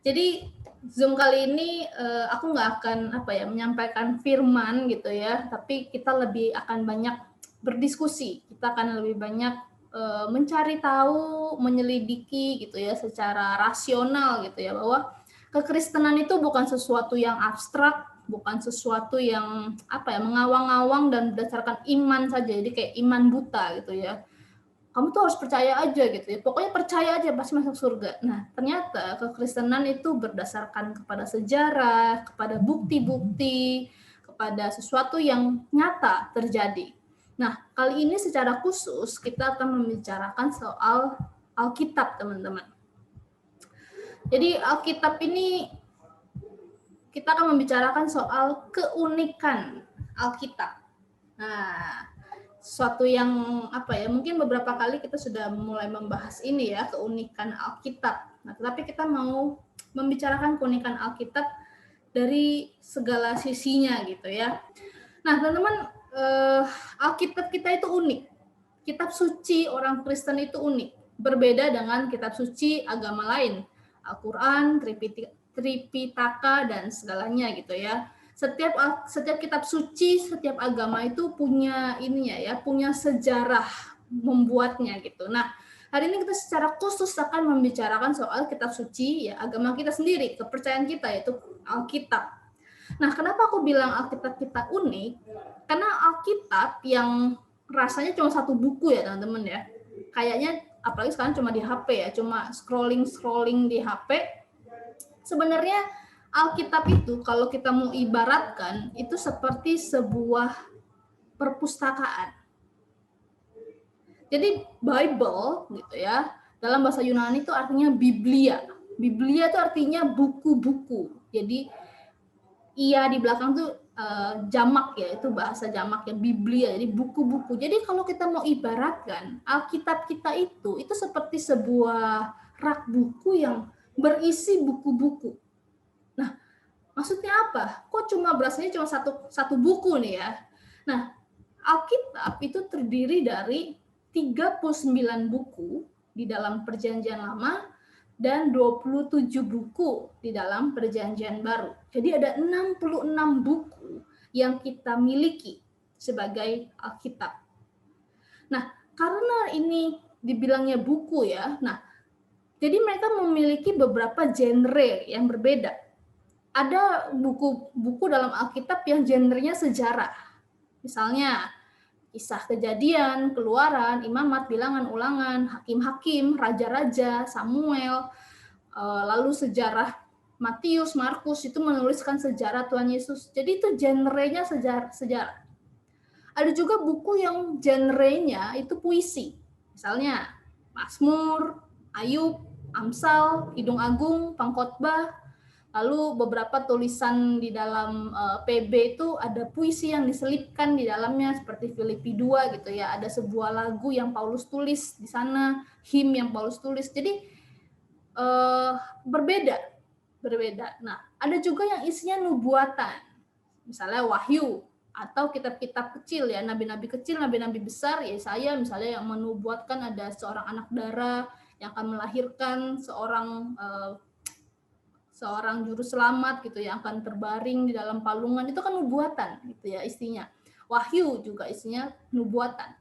Jadi Zoom kali ini aku nggak akan menyampaikan firman gitu ya, tapi kita lebih akan banyak berdiskusi. Kita akan lebih banyak mencari tahu, menyelidiki gitu ya secara rasional gitu ya, bahwa kekristenan itu bukan sesuatu yang abstrak, bukan sesuatu yang mengawang-awang dan berdasarkan iman saja. Jadi kayak iman buta gitu ya, kamu tuh harus percaya aja gitu ya, pokoknya percaya aja pasti masuk surga. Nah, ternyata kekristenan itu berdasarkan kepada sejarah, kepada bukti-bukti, kepada sesuatu yang nyata terjadi. Nah, kali ini secara khusus kita akan membicarakan soal Alkitab, teman-teman. Jadi Alkitab ini kita akan membicarakan soal keunikan Alkitab. Nah, suatu yang mungkin beberapa kali kita sudah mulai membahas ini ya, keunikan Alkitab. Nah, tetapi kita mau membicarakan keunikan Alkitab dari segala sisinya gitu ya. Nah, teman-teman, Alkitab kita itu unik. Kitab suci orang Kristen itu unik, berbeda dengan kitab suci agama lain, Al-Quran, Tripitaka dan segalanya gitu ya. Setiap kitab suci, setiap agama itu punya punya sejarah membuatnya gitu. Nah, hari ini kita secara khusus akan membicarakan soal kitab suci ya, agama kita sendiri, kepercayaan kita yaitu Alkitab. Nah, kenapa aku bilang Alkitab kita unik? Karena Alkitab yang rasanya cuma satu buku ya, teman-teman ya. Kayaknya apalagi sekarang cuma di HP ya, cuma scrolling di HP. Sebenarnya Alkitab itu kalau kita mau ibaratkan itu seperti sebuah perpustakaan. Jadi Bible gitu ya, dalam bahasa Yunani itu artinya Biblia. Biblia itu artinya buku-buku. Jadi iya di belakang tuh jamak ya, itu bahasa jamak ya, Biblia, jadi buku-buku. Jadi kalau kita mau ibaratkan Alkitab kita itu seperti sebuah rak buku yang berisi buku-buku. Nah, maksudnya apa? Kok cuma berasanya cuma satu buku nih ya? Nah, Alkitab itu terdiri dari 39 buku di dalam Perjanjian Lama dan 27 buku di dalam Perjanjian Baru. Jadi ada 66 buku yang kita miliki sebagai Alkitab. Nah, karena ini dibilangnya buku ya, nah, jadi mereka memiliki beberapa genre yang berbeda. Ada buku-buku dalam Alkitab yang genrenya sejarah. Misalnya, Kisah, Kejadian, Keluaran, Imamat, Bilangan, Ulangan, Hakim-hakim, Raja-raja, Samuel, lalu sejarah Matius, Markus itu menuliskan sejarah Tuhan Yesus. Jadi itu genrenya sejarah. Ada juga buku yang genrenya itu puisi. Misalnya Mazmur, Ayub, Amsal, Kidung Agung, Pangkhotbah. Lalu beberapa tulisan di dalam PB itu ada puisi yang diselipkan di dalamnya seperti Filipi 2 gitu ya. Ada sebuah lagu yang Paulus tulis di sana, him yang Paulus tulis. Jadi berbeda. Nah, ada juga yang isinya nubuatan. Misalnya Wahyu atau kitab-kitab kecil ya, nabi-nabi kecil, nabi-nabi besar, Yesaya misalnya yang menubuatkan ada seorang anak darah yang akan melahirkan seorang juru selamat gitu yang akan terbaring di dalam palungan, itu kan nubuatan gitu ya isinya. Wahyu juga isinya nubuatan.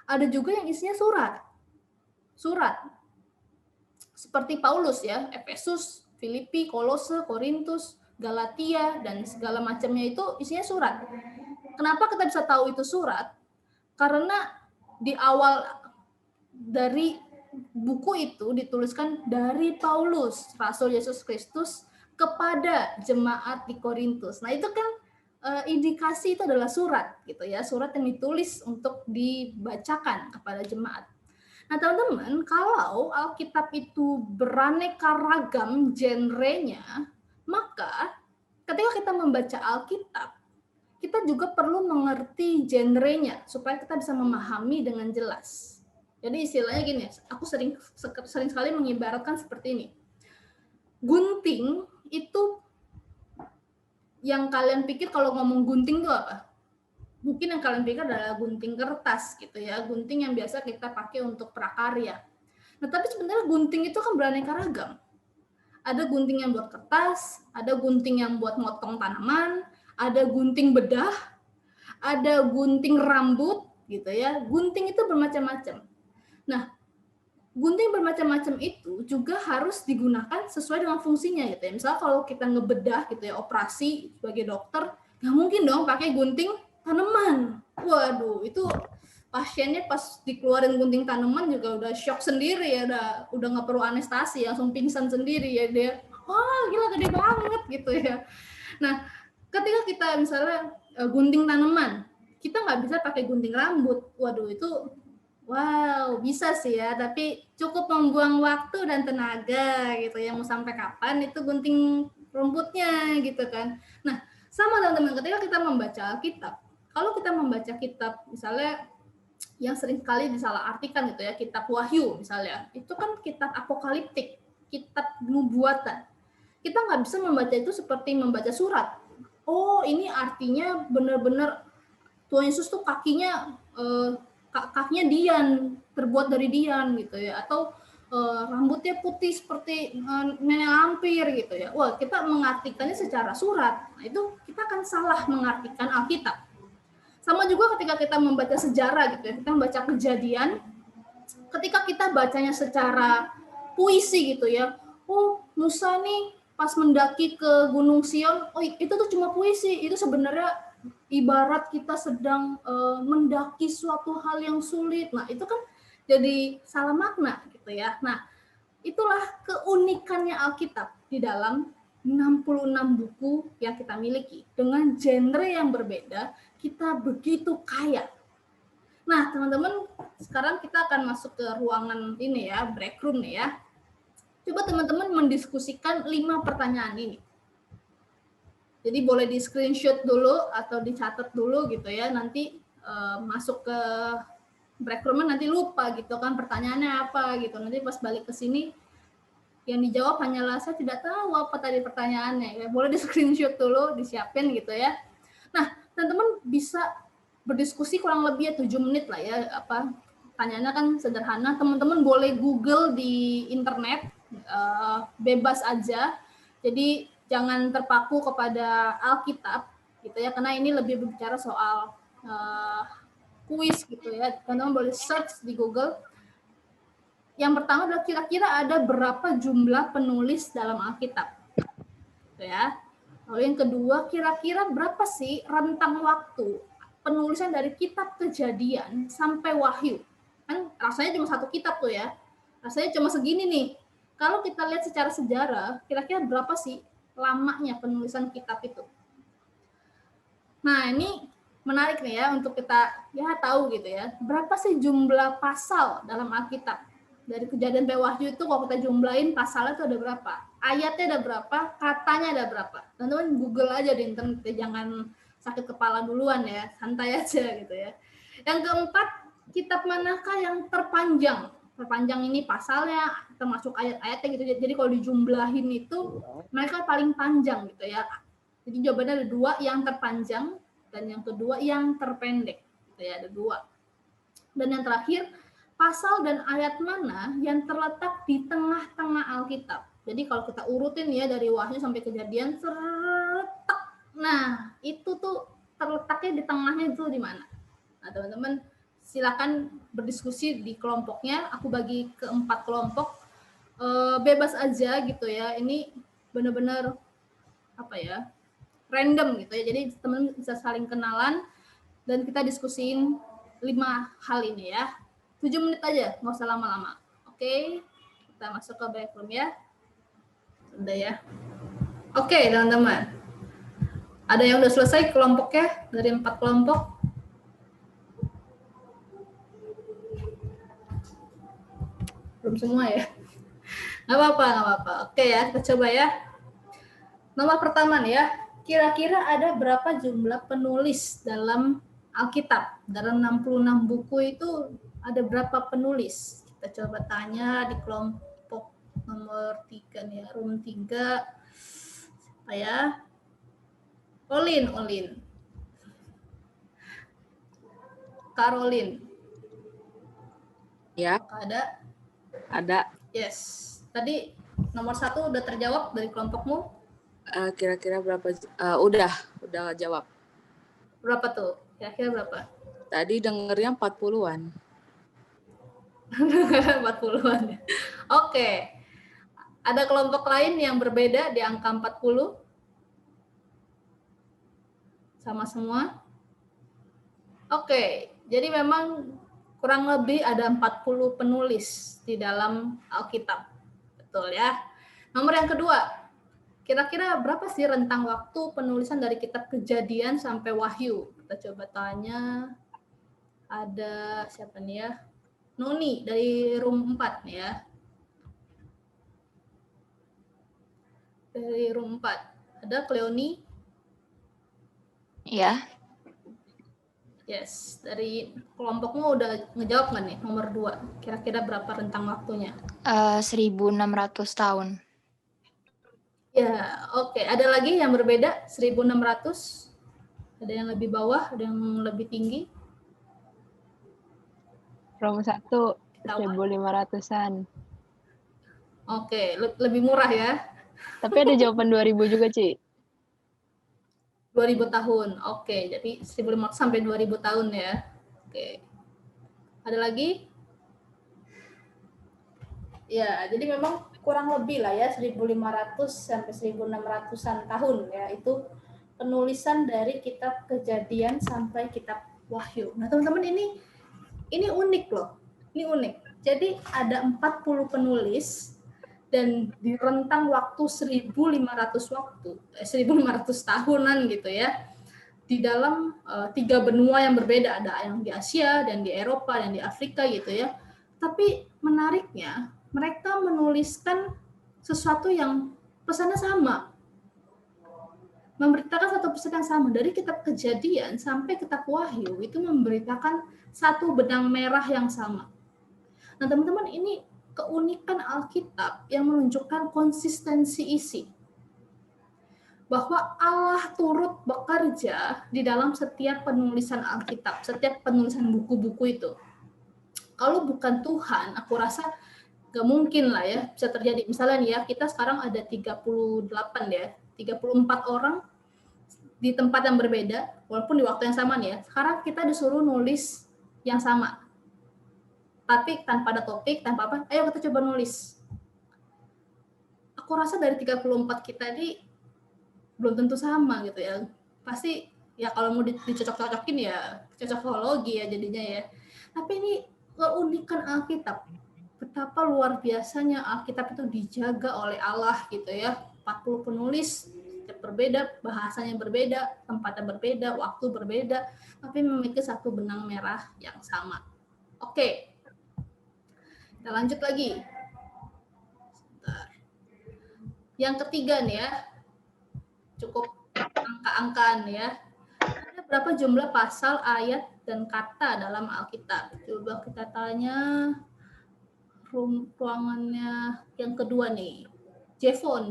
Ada juga yang isinya surat seperti Paulus ya, Efesus, Filipi, Kolose, Korintus, Galatia dan segala macamnya itu isinya surat. Kenapa kita bisa tahu itu surat? Karena di awal dari buku itu dituliskan dari Paulus, Rasul Yesus Kristus kepada jemaat di Korintus. Nah, itu kan indikasi itu adalah surat gitu ya, surat yang ditulis untuk dibacakan kepada jemaat. Nah, teman-teman, kalau Alkitab itu beraneka ragam genrenya, maka ketika kita membaca Alkitab, kita juga perlu mengerti genrenya supaya kita bisa memahami dengan jelas. Jadi istilahnya gini, aku sering sekali mengibaratkan seperti ini. Gunting itu yang kalian pikir kalau ngomong gunting itu apa? Mungkin yang kalian pikir adalah gunting kertas gitu ya, gunting yang biasa kita pakai untuk prakarya. Nah, tapi sebenarnya gunting itu kan beraneka ragam. Ada gunting yang buat kertas, ada gunting yang buat motong tanaman, ada gunting bedah, ada gunting rambut gitu ya. Gunting itu bermacam-macam. Nah, gunting bermacam-macam itu juga harus digunakan sesuai dengan fungsinya gitu ya. Misal kalau kita ngebedah gitu ya, operasi sebagai dokter, nggak mungkin dong pakai gunting tanaman. Waduh, itu pasiennya pas dikeluarin gunting tanaman juga udah shock sendiri ya, udah nggak perlu anestesi, langsung pingsan sendiri ya dia. Wah, gila gede banget gitu ya. Nah, ketika kita misalnya gunting tanaman, kita nggak bisa pakai gunting rambut. Waduh, itu wow, bisa sih ya, tapi cukup membuang waktu dan tenaga gitu ya. Mau sampai kapan itu gunting rumputnya gitu kan. Nah, sama teman-teman, ketika kita membaca Alkitab, kalau kita membaca kitab misalnya yang sering kali disalahartikan gitu ya, kitab Wahyu misalnya, itu kan kitab apokaliptik, kitab nubuatan. Kita nggak bisa membaca itu seperti membaca surat. Oh, ini artinya benar-benar Tuhan Yesus tuh kakinya dian, terbuat dari dian gitu ya, atau rambutnya putih seperti nenek lampir gitu ya. Wah, kita mengartikannya secara surat. Nah, itu kita akan salah mengartikan Alkitab. Sama juga ketika kita membaca sejarah gitu ya, kita membaca kejadian, ketika kita bacanya secara puisi gitu ya, oh Musa nih pas mendaki ke Gunung Sion, oh itu tuh cuma puisi, itu sebenarnya ibarat kita sedang mendaki suatu hal yang sulit. Nah itu kan jadi salah makna gitu ya. Nah itulah keunikannya Alkitab di dalam 66 buku yang kita miliki. Dengan genre yang berbeda, kita begitu kaya. Nah, teman-teman, sekarang kita akan masuk ke ruangan ini ya, break room nih ya. Coba teman-teman mendiskusikan 5 pertanyaan ini. Jadi boleh di screenshot dulu atau dicatat dulu gitu ya. Nanti masuk ke break room nanti lupa gitu kan pertanyaannya apa gitu. Nanti pas balik ke sini yang dijawab hanyalah saya tidak tahu apa tadi pertanyaannya. Ya, boleh di screenshot dulu, disiapin gitu ya. Nah, teman-teman bisa berdiskusi kurang lebih 7 menit lah ya. Pertanyaannya kan sederhana. Teman-teman boleh Google di internet, bebas aja. Jadi jangan terpaku kepada Alkitab gitu ya, karena ini lebih berbicara soal kuis gitu ya. Teman-teman boleh search di Google. Yang pertama adalah kira-kira ada berapa jumlah penulis dalam Alkitab, gitu ya. Lalu yang kedua, kira-kira berapa sih rentang waktu penulisan dari kitab Kejadian sampai Wahyu? Kan rasanya cuma satu kitab tuh ya, rasanya cuma segini nih. Kalau kita lihat secara sejarah, kira-kira berapa sih lamanya penulisan kitab itu? Nah ini menarik nih ya untuk kita ya tahu gitu ya, berapa sih jumlah pasal dalam Alkitab? Dari Kejadian sampai Wahyu itu kalau kita jumlahin pasalnya itu ada berapa, ayatnya ada berapa, katanya ada berapa. Teman-teman Google aja di internet, jangan sakit kepala duluan ya, santai aja gitu ya. Yang keempat, kitab manakah yang terpanjang? Terpanjang ini pasalnya termasuk ayat-ayatnya gitu. Jadi kalau dijumlahin itu mereka paling panjang gitu ya. Jadi jawabannya ada dua, yang terpanjang dan yang kedua yang terpendek. Gitu ya, ada dua. Dan yang terakhir, pasal dan ayat mana yang terletak di tengah-tengah Alkitab. Jadi kalau kita urutin ya dari Wahyu sampai Kejadian, serletak. Nah, itu tuh terletaknya di tengahnya itu di mana? Nah, teman-teman silakan berdiskusi di kelompoknya. Aku bagi ke 4 kelompok. Bebas aja gitu ya. Ini benar-benar apa ya? Random gitu ya. Jadi teman-teman bisa saling kenalan dan kita diskusiin 5 hal ini ya. 7 menit aja, nggak usah lama-lama. Oke, kita masuk ke break room ya. Udah ya. Oke, teman-teman. Ada yang udah selesai kelompoknya dari 4 kelompok? Belum semua ya? Nggak apa-apa, nggak apa-apa. Oke ya, kita coba ya. Nomor pertama nih ya, kira-kira ada berapa jumlah penulis dalam Alkitab? Dalam 66 buku itu ada berapa penulis? Kita coba tanya di kelompok nomor 3 nih ya, room 3. Apa ya? Olin. Caroline. Ya. Ada? Ada. Yes. Tadi Nomor 1 udah terjawab dari kelompokmu? Kira-kira berapa? Udah jawab. Berapa tuh? Kira-kira berapa? Tadi dengernya 40-an. 40-an. Oke. Ada kelompok lain yang berbeda di angka 40? Sama semua? Oke. Jadi memang kurang lebih ada 40 penulis di dalam Alkitab. Betul ya. Nomor yang kedua, kira-kira berapa sih rentang waktu penulisan dari kitab Kejadian sampai Wahyu? Kita coba tanya. Ada siapa nih ya? Noni dari room 4 nih ya. Dari room 4. Ada Cleoni? Iya. Yes, dari kelompokmu udah ngejawab nggak nih nomor 2? Kira-kira berapa rentang waktunya? 1.600 tahun. Ya, oke. Ada lagi yang berbeda? 1.600? Ada yang lebih bawah, ada yang lebih tinggi? Rom 1, 1.500-an. Oke, lebih murah ya. Tapi ada jawaban 2000 juga, Ci. 2000 tahun. Oke, jadi 1.500 sampai 2000 tahun ya. Oke. Ada lagi? Ya, jadi memang kurang lebih lah ya 1.500 sampai 1.600-an tahun ya. Itu penulisan dari kitab Kejadian sampai kitab Wahyu. Nah, teman-teman ini unik loh. Ini unik. Jadi ada 40 penulis dan di rentang waktu 1.500 tahunan gitu ya, di dalam 3 benua yang berbeda, ada yang di Asia dan di Eropa dan di Afrika gitu ya. Tapi menariknya mereka menuliskan sesuatu yang pesannya sama, memberitakan satu pesan yang sama. Dari kitab Kejadian sampai kitab Wahyu itu memberitakan satu benang merah yang sama. Nah, teman-teman, ini keunikan Alkitab yang menunjukkan konsistensi isi. Bahwa Allah turut bekerja di dalam setiap penulisan Alkitab, setiap penulisan buku-buku itu. Kalau bukan Tuhan, aku rasa gak mungkin lah ya bisa terjadi. Misalnya nih ya, kita sekarang ada 38 ya, 34 orang di tempat yang berbeda, walaupun di waktu yang sama nih ya. Sekarang kita disuruh nulis yang sama. Tapi tanpa ada topik, tanpa apa, ayo kita coba nulis. Aku rasa dari 34 kita ini belum tentu sama gitu ya. Pasti ya kalau mau dicocok-cocokin ya cocokologi ya jadinya ya. Tapi ini keunikan Alkitab. Betapa luar biasanya Alkitab itu dijaga oleh Allah gitu ya. 40 penulis berbeda, bahasanya berbeda, tempatnya berbeda, waktu berbeda, tapi memiliki satu benang merah yang sama. Oke. Kita lanjut lagi. Yang ketiga nih ya, cukup angka-angkaan ya. Ada berapa jumlah pasal, ayat, dan kata dalam Alkitab? Coba kita tanya ruangannya yang kedua nih. Jevon.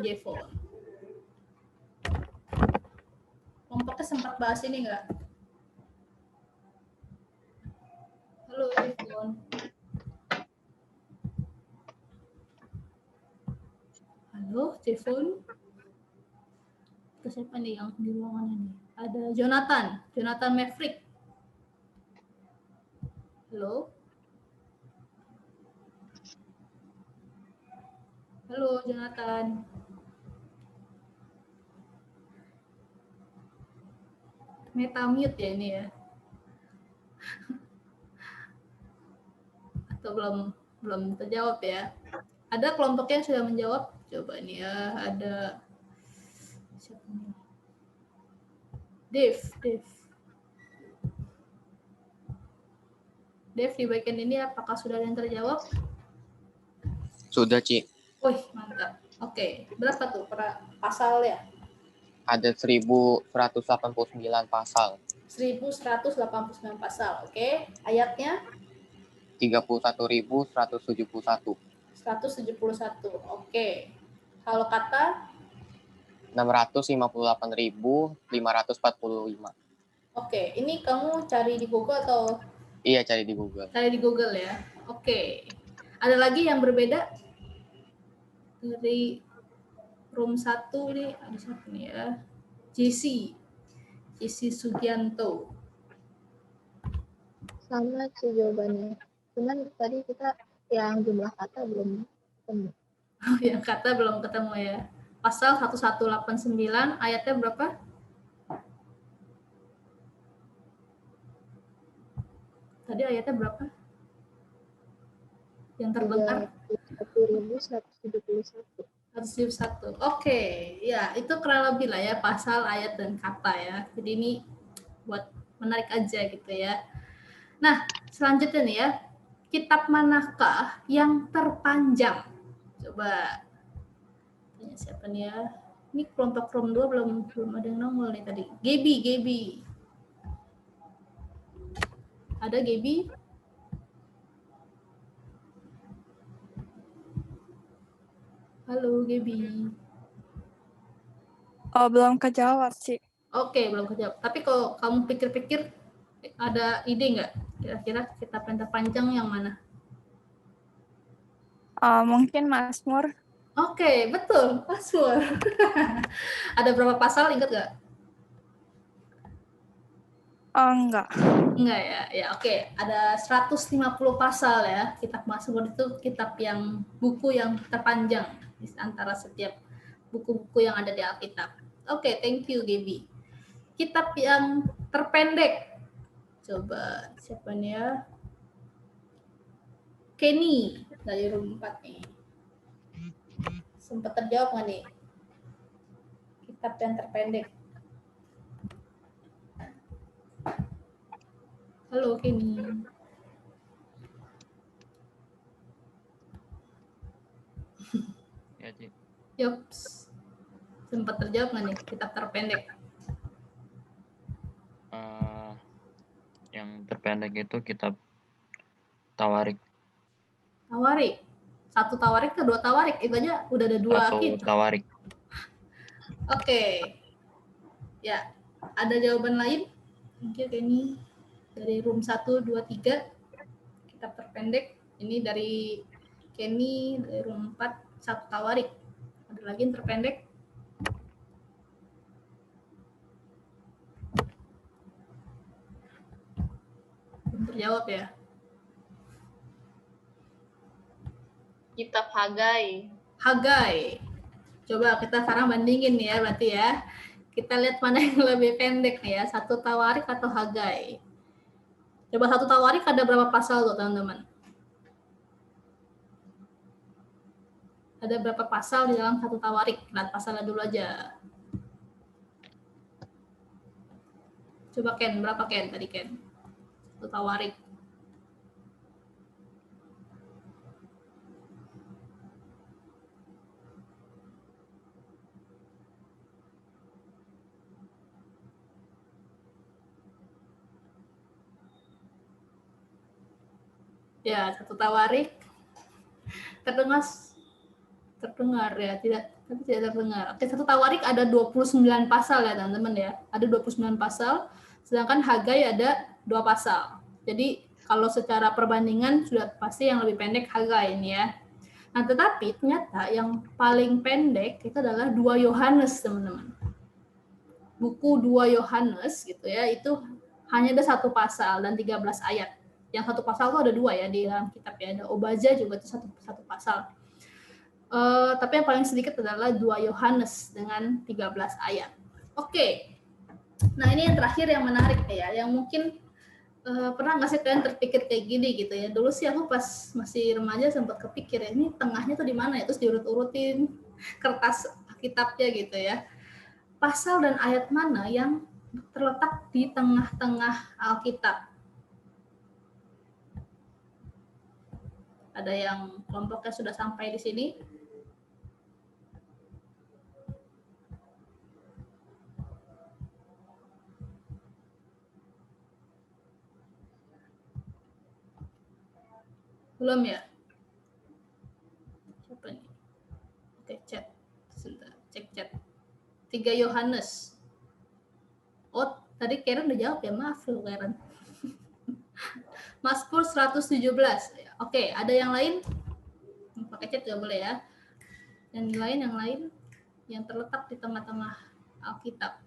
Kelompoknya sempat bahas ini nggak? Halo Jevon. Halo Jevon. Itu siapa nih yang di ruangannya nih? Ada Jonathan Maverick. Halo. Halo Jonathan. Meta mute ya ini ya. Atau belum terjawab ya. Ada kelompoknya yang sudah menjawab? Coba nih ya, ada siapa nih? Dev di bagian ini apakah sudah ada yang terjawab? Sudah, Ci. Wih, mantap. Oke, berapa tuh pasal ya? Ada 1.189 pasal. 1.189 pasal, oke. Ayatnya? 31.171. 171, oke. Kalau kata? 658.545. Oke, ini kamu cari di Google atau? Iya, cari di Google. Cari di Google ya. Oke. Ada lagi yang berbeda? Dari room 1 ini ada siapa nih ya? Jesse Sugianto. Sama sih jawabannya. Cuman tadi kita yang jumlah kata belum ketemu. Yang kata belum ketemu ya. Pasal 1189 ayatnya berapa? Tadi ayatnya berapa? Yang terdengar 31.171. 171. Oke, ya itu kurang lebih lah ya pasal, ayat dan kata ya. Jadi ini buat menarik aja gitu ya. Nah, selanjutnya nih ya, kitab manakah yang terpanjang? Coba tanya siapa nih ya? Ini kelompok room 2 belum ada yang nongol nih tadi. Gaby. Ada Gaby? Halo Gaby. Oh, belum kejawab sih. Oke, belum kejawab. Tapi kalau kamu pikir-pikir, ada ide nggak? Kira-kira kitab yang terpanjang yang mana? Mungkin Mazmur. Oke, betul. Mazmur. Ada berapa pasal, ingat nggak? Oh, enggak. Enggak ya? Ya, oke. Ada 150 pasal ya. Kitab Mazmur itu buku yang terpanjang di antara setiap buku-buku yang ada di Alkitab. Oke, thank you, Gaby. Kitab yang terpendek. Coba, siapa nih ya? Kenny dari room 4 nih. Sempat terjawab nggak nih? Kitab yang terpendek. Halo Kenny. Ya, Ci. Yops. Sempat terjawab nggak nih kitab terpendek? Yang terpendek itu kitab Tawarik. Tawarik. 1 Tawarik ke 2 Tawarik. Itu aja udah ada 2 Atau kitab. Tawarik. Oke. Ya, ada jawaban lain? Mungkin ini dari room 1, 2, 3. Kitab terpendek. Ini dari Kenny, dari room 4, 1 Tawarik. Ada lagi yang terpendek? Belum terjawab ya? Kitab Hagai. Hagai. Coba kita sekarang bandingin nih ya berarti ya. Kita lihat mana yang lebih pendek nih ya. 1 Tawarik atau Hagai. Coba 1 Tawarik ada berapa pasal tuh teman-teman? Ada berapa pasal di dalam 1 Tawarik? Lihat pasalnya dulu aja. Coba Ken, berapa Ken tadi Ken? 1 Tawarik. Ya, 1 Tawarik terdengar ya, tidak terdengar. Oke, 1 Tawarik ada 29 pasal ya, teman-teman ya. Ada 29 pasal, sedangkan Hagai ada 2 pasal. Jadi, kalau secara perbandingan sudah pasti yang lebih pendek Hagai ini ya. Nah, tetapi ternyata yang paling pendek itu adalah 2 Yohanes, teman-teman. Buku 2 Yohanes gitu ya, itu hanya ada 1 pasal dan 13 ayat. Yang 1 pasal itu ada 2 ya di dalam kitab ya. Ada Obaja juga itu satu pasal. Tapi yang paling sedikit adalah 2 Yohanes dengan 13 ayat. Oke. Nah, ini yang terakhir yang menarik ya, yang mungkin pernah nggak sih kalian terpikir kayak gini gitu ya. Dulu sih aku pas masih remaja sempat kepikir ya, ini tengahnya tuh di mana ya, terus diurut-urutin kertas kitabnya gitu ya. Pasal dan ayat mana yang terletak di tengah-tengah Alkitab? Ada yang kelompoknya sudah sampai di sini? Belum ya? Siapa nih? Oke, chat. Sebentar, cek chat. 3 Yohanes. Oh, tadi Karen udah jawab ya, maaf loh Karen. Mazmur 117. Oke, ada yang lain? Pakai chat juga boleh ya. dan yang lain yang terletak di tengah-tengah Alkitab.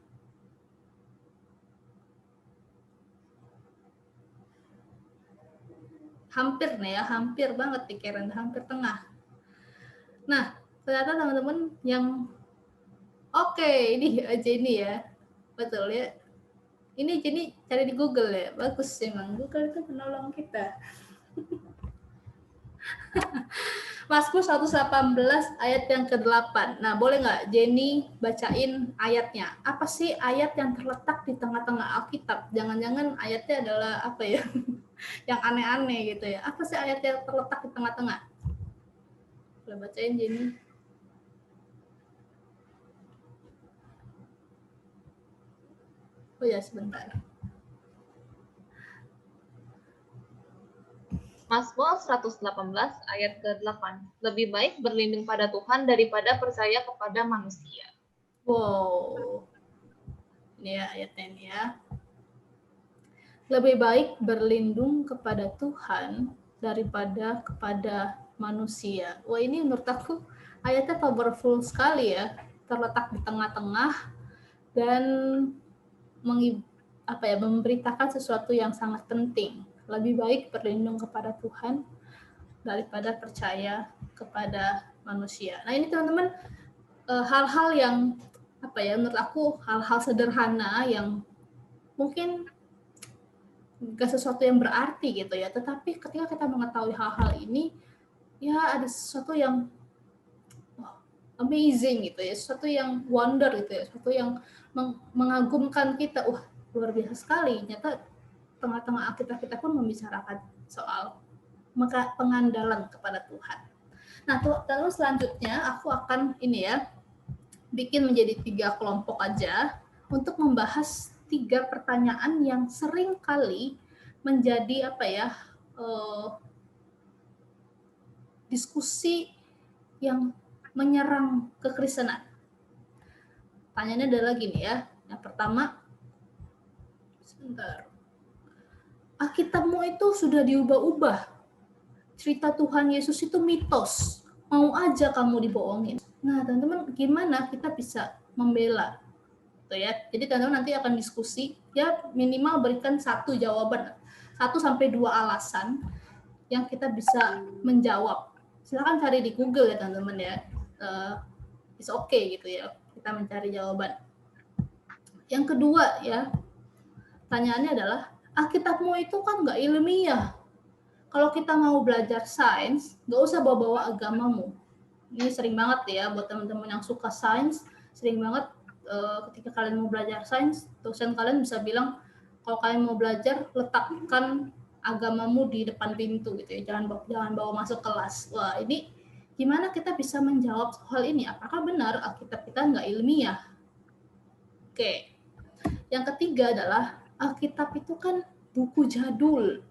Hampir nih ya, hampir banget nih Karen, hampir tengah. Nah, ternyata teman-teman yang oke, ini Jenny ya, betul ya. Ini Jenny cari di Google ya, bagus emang Google itu penolong kita. Mazmur 118 ayat yang ke-8. Nah, boleh nggak Jenny bacain ayatnya? Apa sih ayat yang terletak di tengah-tengah Alkitab? Jangan-jangan ayatnya adalah apa ya? Yang aneh-aneh gitu ya. Apa sih ayat yang terletak di tengah-tengah? Boleh bacain Jenny. Oh ya, sebentar. Mazmur 118 ayat ke-8. Lebih baik berlindung pada Tuhan daripada percaya kepada manusia. Wow. Ini ya ayatnya ini ya. Lebih baik berlindung kepada Tuhan daripada kepada manusia. Wah, ini menurut aku ayatnya powerful sekali ya. Terletak di tengah-tengah dan memberitakan sesuatu yang sangat penting. Lebih baik berlindung kepada Tuhan daripada percaya kepada manusia. Nah, ini teman-teman hal-hal yang menurut aku hal-hal sederhana yang mungkin gak sesuatu yang berarti gitu ya, tetapi ketika kita mengetahui hal-hal ini ya ada sesuatu yang amazing gitu ya, sesuatu yang wonder gitu ya, sesuatu yang mengagumkan kita. Luar biasa sekali, ternyata tengah-tengah Alkitab kita pun membicarakan soal pengandalan kepada Tuhan. Nah, lalu selanjutnya aku akan bikin menjadi 3 kelompok aja untuk membahas 3 pertanyaan yang sering kali menjadi diskusi yang menyerang kekristenan. Pertanyaannya adalah gini ya. Yang pertama, sebentar. Alkitabmu itu sudah diubah-ubah. Cerita Tuhan Yesus itu mitos. Mau aja kamu dibohongin. Nah, teman-teman, gimana kita bisa membela? Gitu ya. Jadi teman-teman nanti akan diskusi, ya minimal berikan 1 jawaban, 1 sampai 2 alasan yang kita bisa menjawab. Silakan cari di Google ya teman-teman ya. It's okay gitu ya. Kita mencari jawaban. Yang kedua ya, pertanyaannya adalah, Alkitabmu itu kan nggak ilmiah. Kalau kita mau belajar sains, nggak usah bawa-bawa agamamu. Ini sering banget ya buat teman-teman yang suka sains, sering banget ketika kalian mau belajar sains, dosen kalian bisa bilang, kalau kalian mau belajar, letakkan agamamu di depan pintu gitu ya, jangan bawa masuk kelas. Wah, ini gimana kita bisa menjawab hal ini? Apakah benar Alkitab kita nggak ilmiah? Oke. Yang ketiga adalah Alkitab itu kan buku jadul,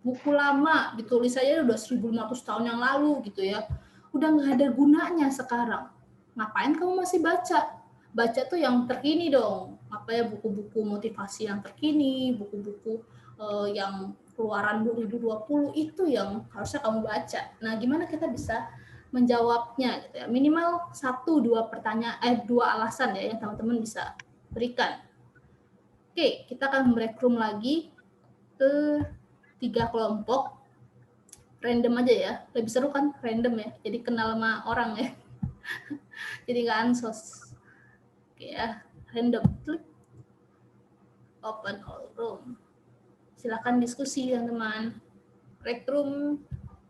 buku lama, ditulis aja udah 1500 tahun yang lalu gitu ya. Udah nggak ada gunanya sekarang. Ngapain kamu masih baca? Baca tuh yang terkini dong. Buku-buku motivasi yang terkini, buku-buku yang keluaran 2020 itu yang harusnya kamu baca. Nah, gimana kita bisa menjawabnya gitu ya? Minimal 1-2 pertanyaan, 2 alasan ya yang teman-teman bisa berikan. Oke, kita akan breakroom lagi ke 3 kelompok. Random aja ya, lebih seru kan random ya, jadi kenal sama orang ya. Jadi nggak ansos. Oke ya, random. Klik. Open all room. Silakan diskusi teman-teman. Breakroom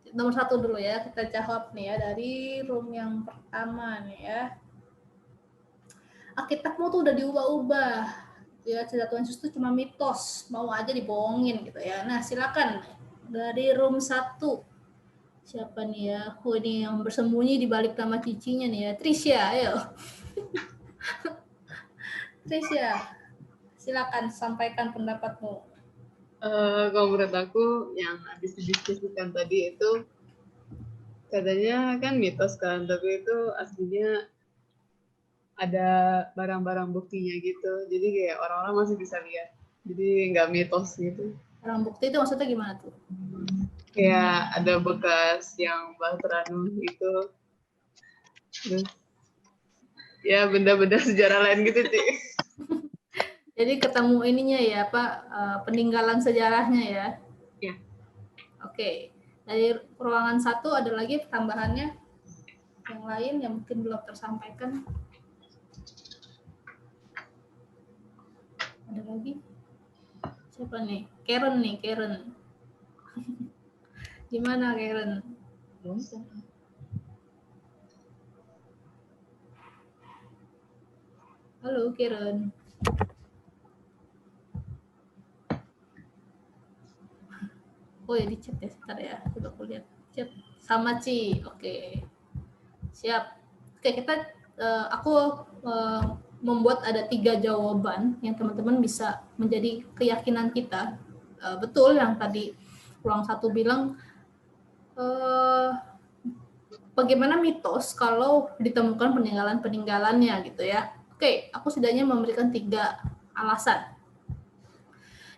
nomor 1 dulu ya, kita jawab nih ya dari room yang pertama nih ya. Alkitabmu tuh udah diubah-ubah. Ya, cerita Tuhan Yesus itu cuma mitos, mau aja dibohongin gitu ya. Nah, silakan dari room 1. Siapa nih ya? Ini yang bersembunyi di balik nama cicinya nih ya. Trisha, ayo. Trisha, silakan sampaikan pendapatmu. Kalau menurut aku yang habis didiskusikan tadi itu katanya kan mitos kan, tapi itu aslinya ada barang-barang buktinya gitu, jadi kayak orang-orang masih bisa lihat, jadi nggak mitos gitu. Barang bukti itu maksudnya gimana tuh? Kayak ada bekas yang bateran itu Terus, ya benda-benda sejarah lain gitu, Ci. Jadi ketemu ininya ya, Pak, peninggalan sejarahnya ya. Ya. Oke. Dari ruangan 1 ada lagi tambahannya yang lain yang mungkin belum tersampaikan. Ada lagi? Siapa nih? Karen nih, Karen. Gimana Karen? Halo Karen. Oh ya di chat ya, sebentar ya. Coba aku lihat chat sama Ci. Oke. Siap. Oke, aku membuat ada 3 jawaban yang teman-teman bisa menjadi keyakinan kita. Betul yang tadi ruang 1 bilang, bagaimana mitos kalau ditemukan peninggalan-peninggalannya gitu ya. Oke, aku setidaknya memberikan 3 alasan.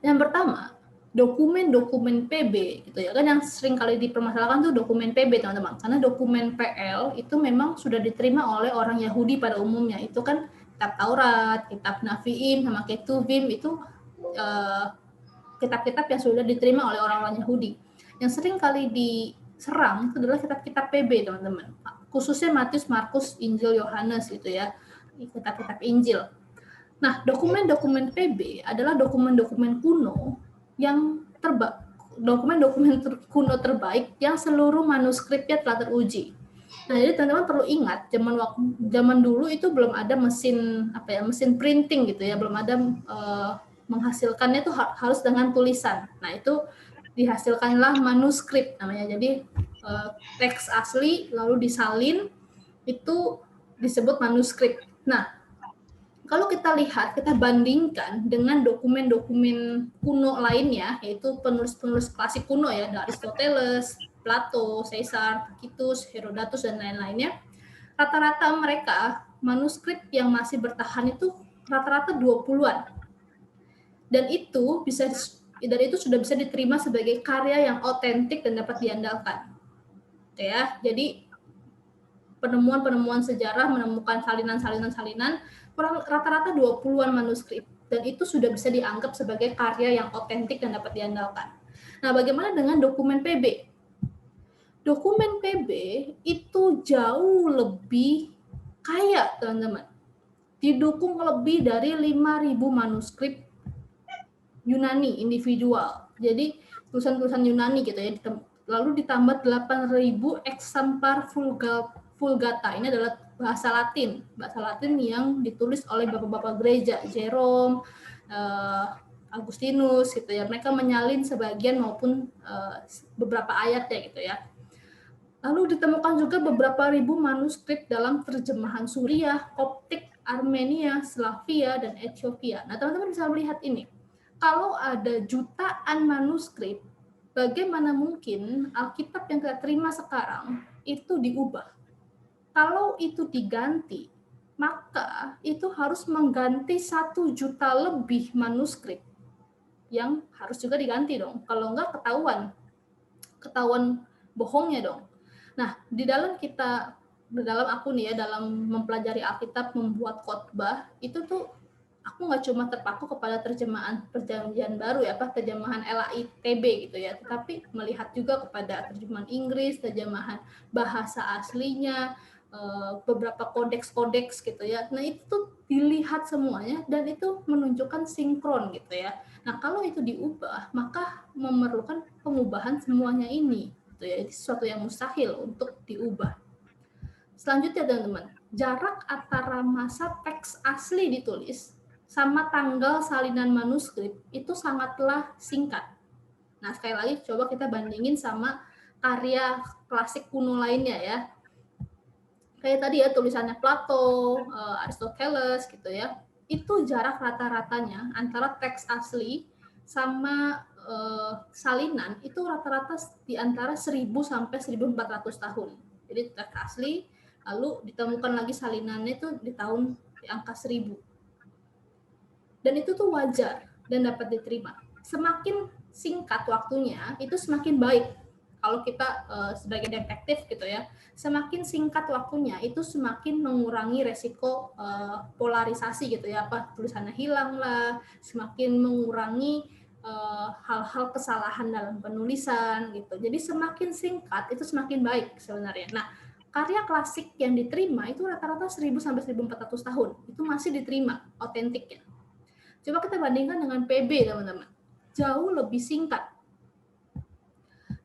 Yang pertama, dokumen-dokumen PB gitu ya, kan yang sering kali dipermasalahkan tuh dokumen PB teman-teman, karena dokumen PL itu memang sudah diterima oleh orang Yahudi pada umumnya. Itu kan kitab Taurat, kitab Nafiim, sama Ketuvim, itu kitab-kitab yang sudah diterima oleh orang-orang Yahudi. Yang sering kali diserang itu adalah kitab-kitab PB teman-teman, khususnya Matius, Markus, Injil, Yohanes gitu ya, kitab-kitab Injil. Nah, dokumen-dokumen PB adalah dokumen-dokumen kuno yang dokumen-dokumen kuno terbaik yang seluruh manuskripnya telah teruji. Nah, jadi teman-teman perlu ingat zaman dulu itu belum ada mesin mesin printing gitu ya, belum ada menghasilkannya itu harus dengan tulisan. Nah, itu dihasilkanlah manuskrip namanya. Jadi teks asli lalu disalin itu disebut manuskrip. Nah, kalau kita lihat, kita bandingkan dengan dokumen-dokumen kuno lainnya, yaitu penulis-penulis klasik kuno ya, ada Aristoteles, Plato, Caesar, Tacitus, Herodotus, dan lain-lainnya, rata-rata mereka manuskrip yang masih bertahan itu rata-rata 20-an. Dan itu sudah bisa diterima sebagai karya yang otentik dan dapat diandalkan. Oke ya, jadi penemuan-penemuan sejarah menemukan salinan-salinan rata-rata 20-an manuskrip, dan itu sudah bisa dianggap sebagai karya yang otentik dan dapat diandalkan. Nah, bagaimana dengan dokumen PB? Dokumen PB itu jauh lebih kaya, teman-teman. Didukung lebih dari 5.000 manuskrip Yunani individual. Jadi tulisan-tulisan Yunani gitu ya, lalu ditambah 8.000 eksemplar Vulgata. Ini adalah bahasa Latin yang ditulis oleh bapak-bapak gereja, Jerome, Agustinus gitu ya. Mereka menyalin sebagian maupun beberapa ayatnya gitu ya. Lalu ditemukan juga beberapa ribu manuskrip dalam terjemahan Suriah, Koptik, Armenia, Slavia, dan Ethiopia. Nah, teman-teman bisa melihat ini. Kalau ada jutaan manuskrip, bagaimana mungkin Alkitab yang kita terima sekarang itu diubah? Kalau itu diganti, maka itu harus mengganti 1 juta lebih manuskrip yang harus juga diganti dong. Kalau enggak ketahuan bohongnya dong. Nah, di dalam aku nih ya, dalam mempelajari Alkitab, membuat khotbah, itu tuh aku nggak cuma terpaku kepada terjemahan Perjanjian Baru ya, terjemahan LAITB gitu ya, tetapi melihat juga kepada terjemahan Inggris, terjemahan bahasa aslinya, beberapa kodeks-kodeks gitu ya. Nah, itu tuh dilihat semuanya dan itu menunjukkan sinkron gitu ya. Nah, kalau itu diubah, maka memerlukan pengubahan semuanya ini gitu ya. Itu sesuatu yang mustahil untuk diubah. Selanjutnya teman-teman, jarak antara masa teks asli ditulis sama tanggal salinan manuskrip itu sangatlah singkat. Nah, sekali lagi coba kita bandingin sama karya klasik kuno lainnya ya. Kayak tadi ya, tulisannya Plato, Aristoteles gitu ya. Itu jarak rata-ratanya antara teks asli sama salinan itu rata-rata di antara 1000 sampai 1400 tahun. Jadi teks asli, lalu ditemukan lagi salinannya itu di angka 1000. Dan itu tuh wajar dan dapat diterima. Semakin singkat waktunya, itu semakin baik. kalau kita sebagai detektif gitu ya, semakin singkat waktunya itu semakin mengurangi resiko polarisasi gitu ya, apa tulisannya hilang lah, semakin mengurangi hal-hal kesalahan dalam penulisan gitu. Jadi semakin singkat itu semakin baik sebenarnya. Nah, karya klasik yang diterima itu rata-rata 1000 sampai 1400 tahun. Itu masih diterima otentiknya. Coba kita bandingkan dengan PB, teman-teman. Jauh lebih singkat.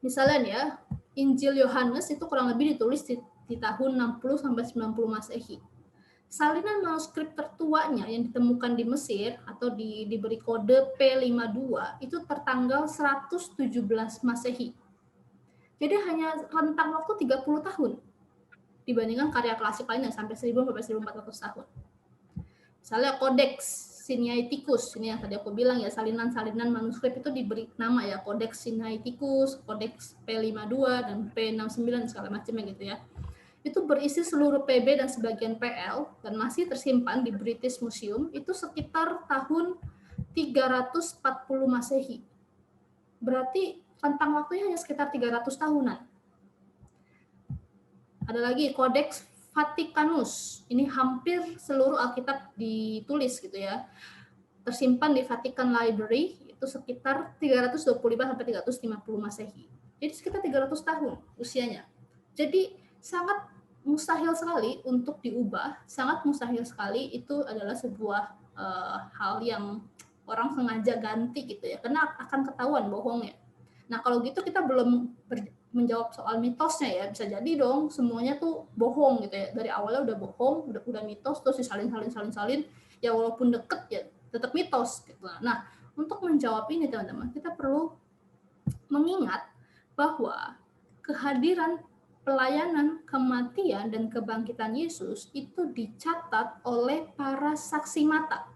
Misalnya ya, Injil Yohanes itu kurang lebih ditulis di tahun 60 sampai 90 Masehi. Salinan manuskrip tertuanya yang ditemukan di Mesir atau diberi kode P52 itu tertanggal 117 Masehi. Jadi hanya rentang waktu 30 tahun dibandingkan karya klasik lainnya sampai 1000 sampai 1400 tahun. Misalnya Codex Sinaiticus, ini yang tadi aku bilang ya, salinan-salinan manuskrip itu diberi nama ya, Codex Sinaiticus, Codex P52 dan P69 segala macamnya gitu ya. Itu berisi seluruh PB dan sebagian PL dan masih tersimpan di British Museum itu sekitar tahun 340 Masehi. Berarti rentang waktunya hanya sekitar 300 tahunan. Ada lagi Codex Vaticanus. Ini hampir seluruh Alkitab ditulis gitu ya. Tersimpan di Vatican Library itu sekitar 325 sampai 350 Masehi. Jadi sekitar 300 tahun usianya. Jadi sangat mustahil sekali untuk diubah, sangat mustahil sekali itu adalah sebuah hal yang orang sengaja ganti gitu ya. Karena akan ketahuan bohongnya. Nah, kalau gitu kita belum menjawab soal mitosnya ya, bisa jadi dong semuanya tuh bohong gitu ya, dari awalnya udah bohong, udah mitos, terus disalin ya walaupun deket ya tetap mitos gitu. Nah, untuk menjawab ini teman-teman, kita perlu mengingat bahwa kehadiran pelayanan, kematian, dan kebangkitan Yesus itu dicatat oleh para saksi mata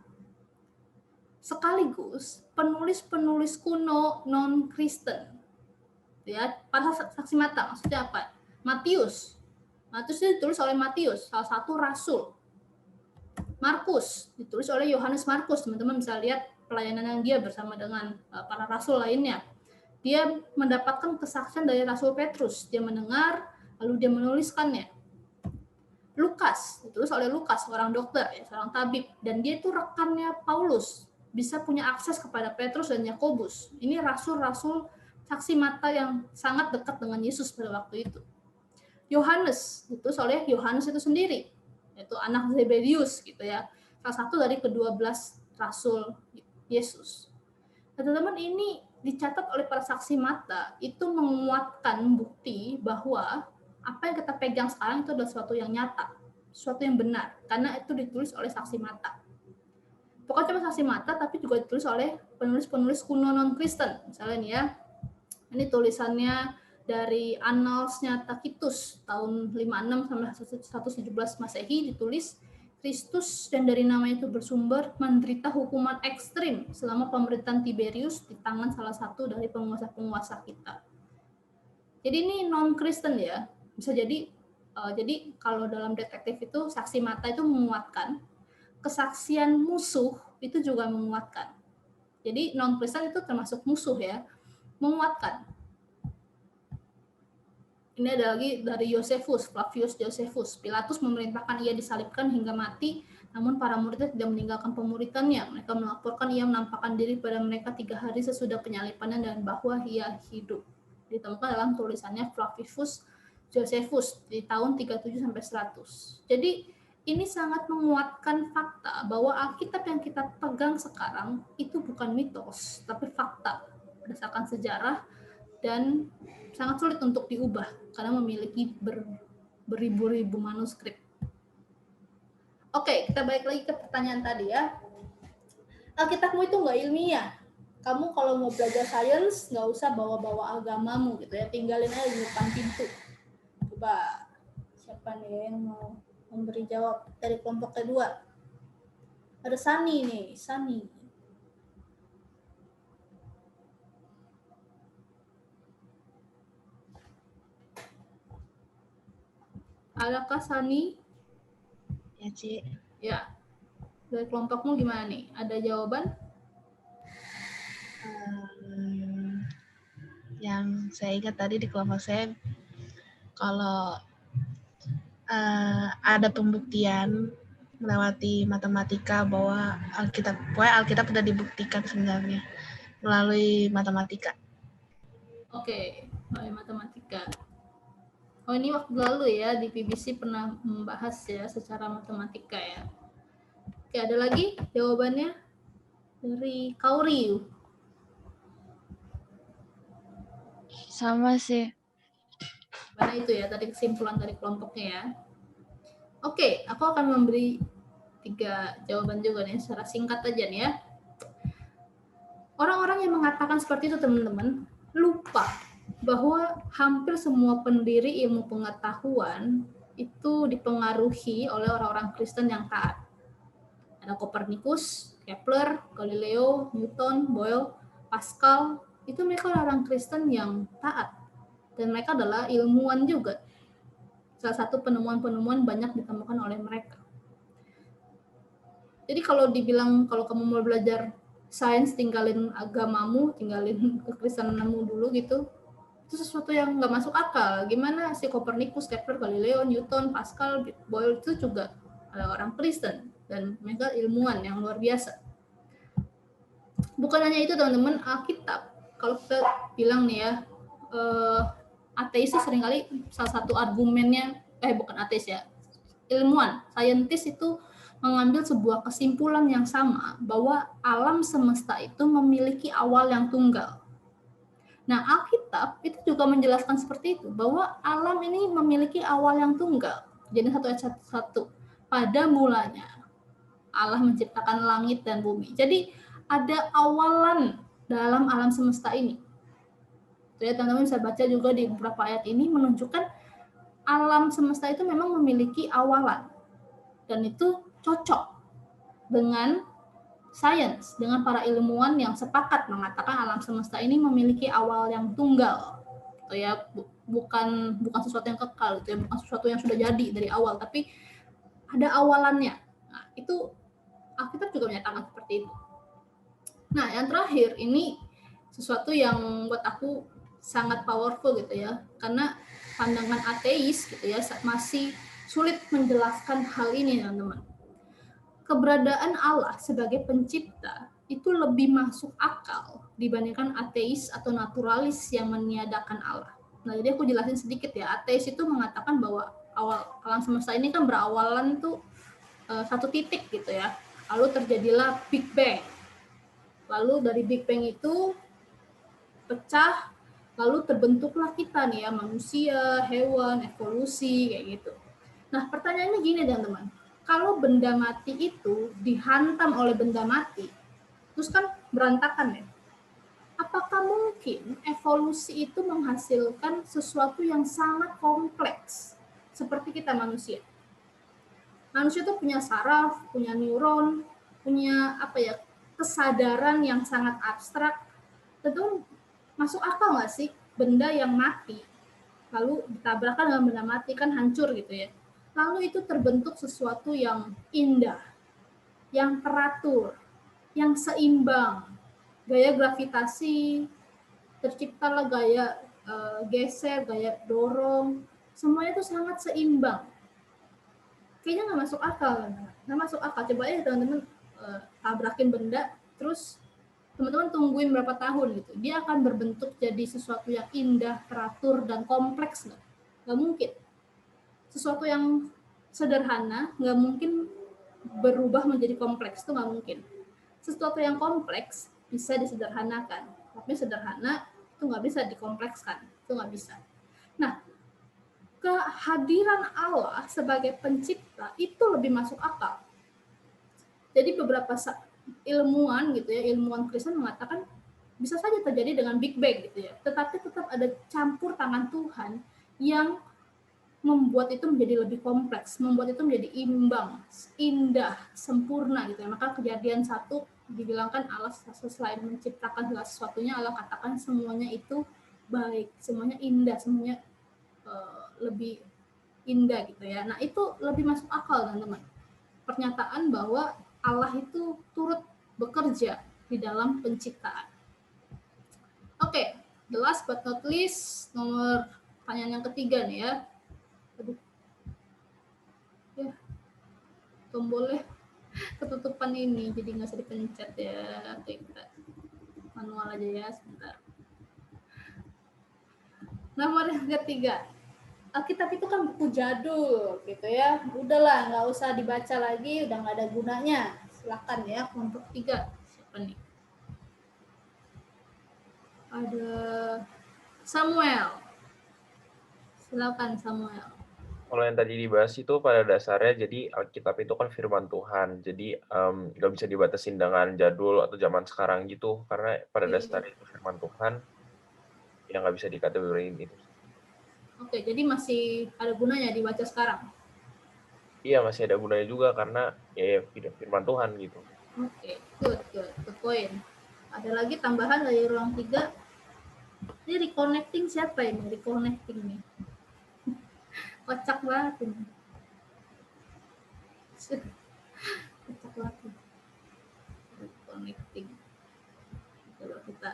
sekaligus penulis-penulis kuno non-Kristen. Ya, para saksi mata maksudnya apa? Matius itu ditulis oleh Matius, salah satu rasul. Markus ditulis oleh Yohanes Markus, teman-teman bisa lihat pelayanan yang dia bersama dengan para rasul lainnya. Dia mendapatkan kesaksian dari Rasul Petrus, dia mendengar lalu dia menuliskannya. Lukas ditulis oleh Lukas, seorang dokter ya, seorang tabib, dan dia itu rekannya Paulus, bisa punya akses kepada Petrus dan Yakobus. Ini rasul-rasul saksi mata yang sangat dekat dengan Yesus pada waktu itu. Yohanes ditulis oleh Yohanes itu sendiri, yaitu anak Zebedius gitu ya, salah satu dari ke-12 rasul Yesus. Teman-teman, ini dicatat oleh para saksi mata itu menguatkan bukti bahwa apa yang kita pegang sekarang itu adalah sesuatu yang nyata, sesuatu yang benar, karena itu ditulis oleh saksi mata. Bukan cuma saksi mata, tapi juga ditulis oleh penulis-penulis kuno non-Kristen. Misalnya nih ya, ini tulisannya dari Annals-nya Tacitus tahun 56 sampai 117 Masehi, ditulis Kristus dan dari nama itu bersumber menderita hukuman ekstrim selama pemerintahan Tiberius di tangan salah satu dari penguasa-penguasa kita. Jadi ini non-Kristen ya, bisa jadi kalau dalam detektif itu saksi mata itu menguatkan, kesaksian musuh itu juga menguatkan. Jadi non-Kristen itu termasuk musuh ya, menguatkan. Ini ada lagi dari Josephus, Flavius Josephus. Pilatus memerintahkan ia disalibkan hingga mati, namun para muridnya tidak meninggalkan pemuritannya. Mereka melaporkan ia menampakkan diri pada mereka 3 hari sesudah penyalipannya dan bahwa ia hidup. Ditemukan dalam tulisannya Flavius Josephus di tahun 37 sampai 100. Jadi ini sangat menguatkan fakta bahwa Alkitab yang kita pegang sekarang itu bukan mitos, tapi fakta berdasarkan sejarah dan sangat sulit untuk diubah karena memiliki beribu-ribu manuskrip. Oke, kita balik lagi ke pertanyaan tadi ya. Alkitabmu itu nggak ilmiah. Kamu kalau mau belajar sains nggak usah bawa-bawa agamamu gitu ya, tinggalin aja di depan pintu. Coba siapa nih yang mau memberi jawab dari kelompok kedua? Ada Sani nih, Sani. Adakah Sani? Ya, Ci. Ya. Dari kelompokmu gimana nih? Ada jawaban? Yang yang saya ingat tadi di kelompok saya, kalau ada pembuktian melewati matematika bahwa Alkitab sudah dibuktikan sebenarnya melalui matematika. Oke, melalui matematika. Oh, ini waktu lalu ya di PBC pernah membahas ya secara matematika ya. Oke, ada lagi jawabannya dari Kauri. Sama sih. Mana itu ya tadi kesimpulan dari kelompoknya ya. Oke, aku akan memberi 3 jawaban juga nih secara singkat aja nih ya. Orang-orang yang mengatakan seperti itu teman-teman lupa bahwa hampir semua pendiri ilmu pengetahuan itu dipengaruhi oleh orang-orang Kristen yang taat. Ada Kopernikus, Kepler, Galileo, Newton, Boyle, Pascal, itu mereka orang Kristen yang taat. Dan mereka adalah ilmuwan juga. Salah satu penemuan-penemuan banyak ditemukan oleh mereka. Jadi kalau dibilang kalau kamu mau belajar sains, tinggalin agamamu, tinggalin kekristenanmu dulu gitu, itu sesuatu yang nggak masuk akal. Gimana si Kopernikus, Kepler, Galileo, Newton, Pascal, Boyle itu juga orang Kristen dan mereka ilmuwan yang luar biasa. Bukan hanya itu teman-teman, Alkitab kalau kita bilang nih ya, ateis itu seringkali salah satu argumennya, bukan ateis ya, ilmuwan, saintis itu mengambil sebuah kesimpulan yang sama bahwa alam semesta itu memiliki awal yang tunggal. Nah, Alkitab itu juga menjelaskan seperti itu, bahwa alam ini memiliki awal yang tunggal. Jadi 1 ayat 1, pada mulanya Allah menciptakan langit dan bumi. Jadi ada awalan dalam alam semesta ini. Jadi teman-teman bisa baca juga di beberapa ayat ini menunjukkan alam semesta itu memang memiliki awalan. Dan itu cocok dengan sains, dengan para ilmuwan yang sepakat mengatakan alam semesta ini memiliki awal yang tunggal. Gitu ya, bukan sesuatu yang kekal, gitu ya, bukan sesuatu yang sudah jadi dari awal, tapi ada awalannya. Nah, itu Alkitab juga menyatakan seperti itu. Nah, yang terakhir ini sesuatu yang buat aku sangat powerful gitu ya, karena pandangan ateis gitu ya masih sulit menjelaskan hal ini teman-teman. Keberadaan Allah sebagai pencipta itu lebih masuk akal dibandingkan ateis atau naturalis yang meniadakan Allah. Nah, jadi aku jelasin sedikit ya. Ateis itu mengatakan bahwa alam semesta ini kan berawalan tuh satu titik gitu ya. Lalu terjadilah Big Bang. Lalu dari Big Bang itu pecah, lalu terbentuklah kita nih ya, manusia, hewan, evolusi kayak gitu. Nah, pertanyaannya gini teman-teman. Kalau benda mati itu dihantam oleh benda mati, terus kan berantakan ya. Apakah mungkin evolusi itu menghasilkan sesuatu yang sangat kompleks seperti kita manusia? Manusia itu punya saraf, punya neuron, punya kesadaran yang sangat abstrak. Tentu masuk akal nggak sih benda yang mati lalu ditabrakkan dengan benda mati kan hancur gitu ya. Lalu itu terbentuk sesuatu yang indah, yang teratur, yang seimbang. Gaya gravitasi, terciptalah gaya geser, gaya dorong, semuanya itu sangat seimbang. Kayaknya nggak masuk akal. Nggak masuk akal. Coba ya teman-teman tabrakin benda, terus teman-teman tungguin berapa tahun gitu. Dia akan berbentuk jadi sesuatu yang indah, teratur, dan kompleks nggak? Nggak mungkin. Sesuatu yang sederhana nggak mungkin berubah menjadi kompleks, itu nggak mungkin. Sesuatu yang kompleks bisa disederhanakan, tapi sederhana itu nggak bisa dikomplekskan, itu nggak bisa. Nah, kehadiran Allah sebagai pencipta itu lebih masuk akal. Jadi beberapa ilmuwan gitu ya, ilmuwan Kristen mengatakan bisa saja terjadi dengan Big Bang gitu ya, tetapi tetap ada campur tangan Tuhan yang membuat itu menjadi lebih kompleks, membuat itu menjadi imbang, indah, sempurna gitu ya. Maka Kejadian 1 dibilangkan Allah selain menciptakan segala sesuatunya, Allah katakan semuanya itu baik, semuanya indah, semuanya lebih indah gitu ya. Nah, itu lebih masuk akal teman-teman. Pernyataan bahwa Allah itu turut bekerja di dalam penciptaan. Oke, the last but not least, nomor pertanyaan yang ketiga nih ya. Aduh. Ya, tombolnya ketutupan ini, jadi nggak usah dipencet ya. Oke, kita manual aja ya, sebentar. Nomor yang ketiga, Alkitab itu kan buku jadul gitu ya. Udahlah, nggak usah dibaca lagi, udah nggak ada gunanya. Silakan ya, kelompok 3. Siapa nih? Ada Samuel. Silakan Samuel. Kalau yang tadi dibahas itu pada dasarnya, jadi Alkitab itu kan firman Tuhan. Jadi nggak bisa dibatasin dengan jadul atau zaman sekarang gitu. Karena pada dasarnya itu firman Tuhan yang nggak bisa dikategoriin itu. Oke, jadi masih ada gunanya dibaca sekarang? Iya, masih ada gunanya juga karena ya firman Tuhan gitu. Oke, good point. Ada lagi tambahan dari ruang 3. Ini reconnecting siapa ini? Reconnecting nih. Kocak banget ini. Kocak banget. Reconnecting. Coba kita.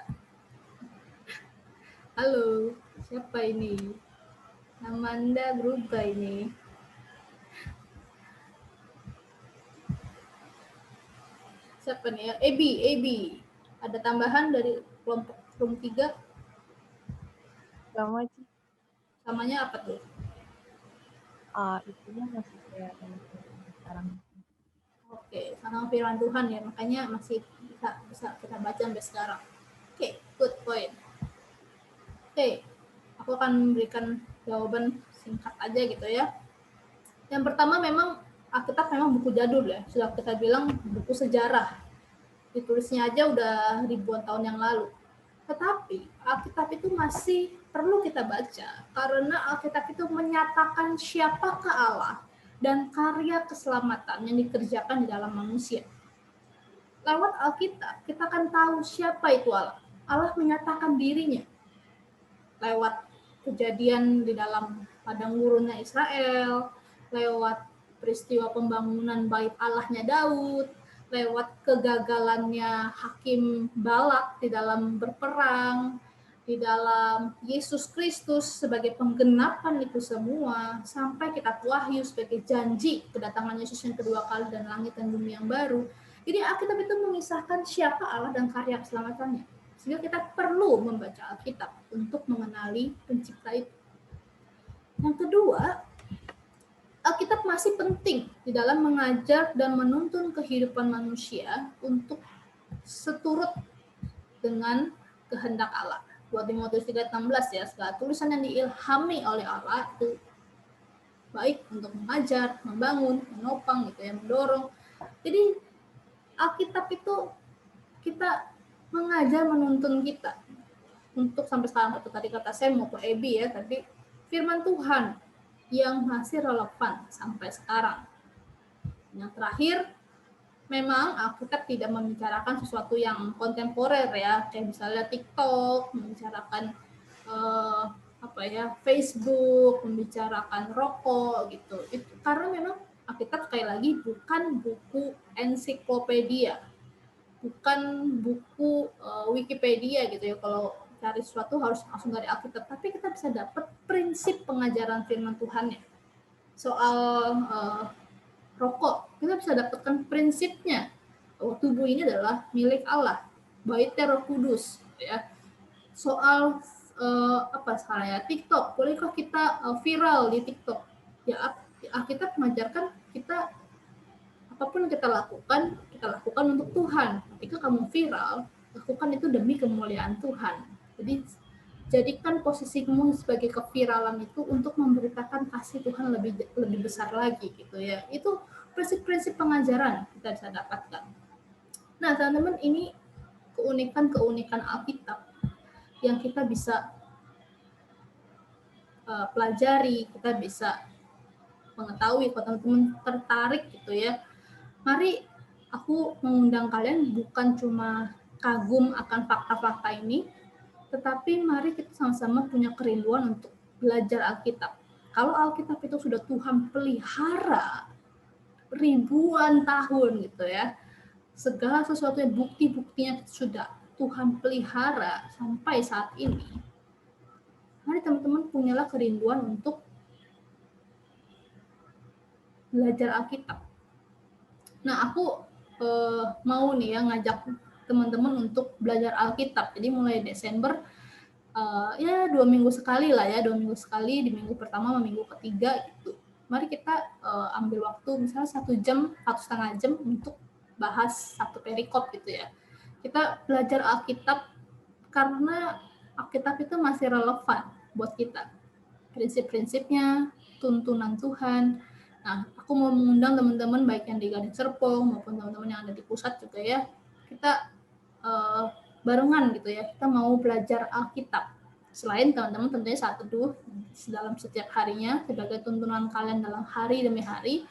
Halo, siapa ini? Amanda berubah ini. Siapa nih ya? Ebi. Ada tambahan dari kelompok room 3? Sama sih. Samanya apa tuh? Itunya masih kayak sekarang. Oke, sama firman Tuhan ya, makanya masih bisa kita baca sampai sekarang. Oke, good point. Oke, aku akan memberikan jawaban singkat aja gitu ya. Yang pertama memang Alkitab memang buku jadul ya, sudah kita bilang buku sejarah. Ditulisnya aja udah ribuan tahun yang lalu. Tetapi Alkitab itu masih perlu kita baca karena Alkitab itu menyatakan siapakah Allah dan karya keselamatan yang dikerjakan di dalam manusia. Lewat Alkitab kita akan tahu siapa itu Allah. Allah menyatakan dirinya lewat kejadian di dalam padang gurunnya Israel, lewat peristiwa pembangunan bait Allahnya Daud, lewat kegagalannya Hakim Balak di dalam berperang, di dalam Yesus Kristus sebagai penggenapan itu semua, sampai kitab Wahyu sebagai janji kedatangan Yesus yang kedua kali dan langit dan bumi yang baru. Jadi Alkitab itu mengisahkan siapa Allah dan karya keselamatannya. Sehingga kita perlu membaca Alkitab untuk mengenali pencipta itu. Yang kedua, Alkitab masih penting di dalam mengajar dan menuntun kehidupan manusia untuk seturut dengan kehendak Allah. 2 Timotius 3:16 ya, segala tulisan yang diilhami oleh Allah itu baik untuk mengajar, membangun, menopang gitu ya, mendorong. Jadi Alkitab itu kita mengajar, menuntun kita untuk sampai sekarang itu tadi kata saya maupun Ebi ya, tadi firman Tuhan yang masih relevan sampai sekarang. Yang terakhir, memang Alkitab tidak membicarakan sesuatu yang kontemporer ya, kayak misalnya TikTok, membicarakan Facebook, membicarakan rokok gitu. Itu karena memang Alkitab sekali lagi bukan buku ensiklopedia, bukan buku Wikipedia gitu ya. Kalau cari sesuatu harus langsung dari Alkitab, tapi kita bisa dapat prinsip pengajaran firman Tuhannya. Soal rokok, kita bisa dapatkan prinsipnya bahwa tubuh ini adalah milik Allah, baitnya Roh Kudus ya. Soal sekarang ya, TikTok, bolehkah kita viral di TikTok? Ya, Alkitab mengajarkan kita apapun yang kita lakukan untuk Tuhan. Ketika kamu viral, lakukan itu demi kemuliaan Tuhan. Jadi jadikan posisimu sebagai keviralan itu untuk memberitakan kasih Tuhan lebih besar lagi gitu ya. Itu prinsip-prinsip pengajaran kita bisa dapatkan. Nah, teman-teman, ini keunikan Alkitab yang kita bisa pelajari, kita bisa mengetahui. Kalau teman-teman tertarik gitu ya, mari aku mengundang kalian bukan cuma kagum akan fakta-fakta ini, tetapi mari kita sama-sama punya kerinduan untuk belajar Alkitab. Kalau Alkitab itu sudah Tuhan pelihara ribuan tahun gitu ya, segala sesuatu yang bukti-buktinya sudah Tuhan pelihara sampai saat ini, mari teman-teman punyalah kerinduan untuk belajar Alkitab. Nah, aku mau nih ya ngajak teman-teman untuk belajar Alkitab. Jadi mulai Desember, ya 2 minggu sekali lah ya, 2 minggu sekali, di minggu pertama sama minggu ketiga gitu. Mari kita ambil waktu misalnya 1 jam, 1,5 jam untuk bahas satu perikop gitu ya. Kita belajar Alkitab karena Alkitab itu masih relevan buat kita. Prinsip-prinsipnya, tuntunan Tuhan. Nah, aku mau mengundang teman-teman baik yang di Gading Serpong maupun teman-teman yang ada di pusat juga ya. Kita barengan gitu ya. Kita mau belajar Alkitab. Selain teman-teman tentunya saat teduh dalam setiap harinya sebagai tuntunan kalian dalam hari demi hari.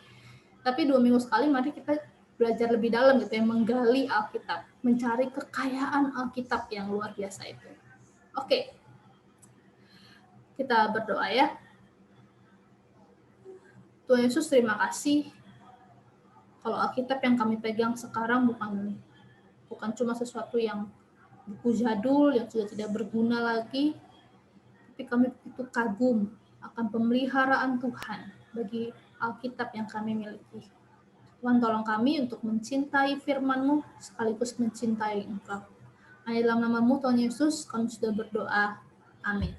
Tapi 2 minggu sekali mari kita belajar lebih dalam gitu ya, menggali Alkitab, mencari kekayaan Alkitab yang luar biasa itu. Oke. Kita berdoa ya. Tuhan Yesus, terima kasih kalau Alkitab yang kami pegang sekarang bukan cuma sesuatu yang buku jadul yang sudah tidak berguna lagi, tapi kami begitu kagum akan pemeliharaan Tuhan bagi Alkitab yang kami miliki. Tuhan, tolong kami untuk mencintai firman-Mu sekaligus mencintai Engkau. Hanya dalam nama-Mu Tuhan Yesus kami sudah berdoa. Amin.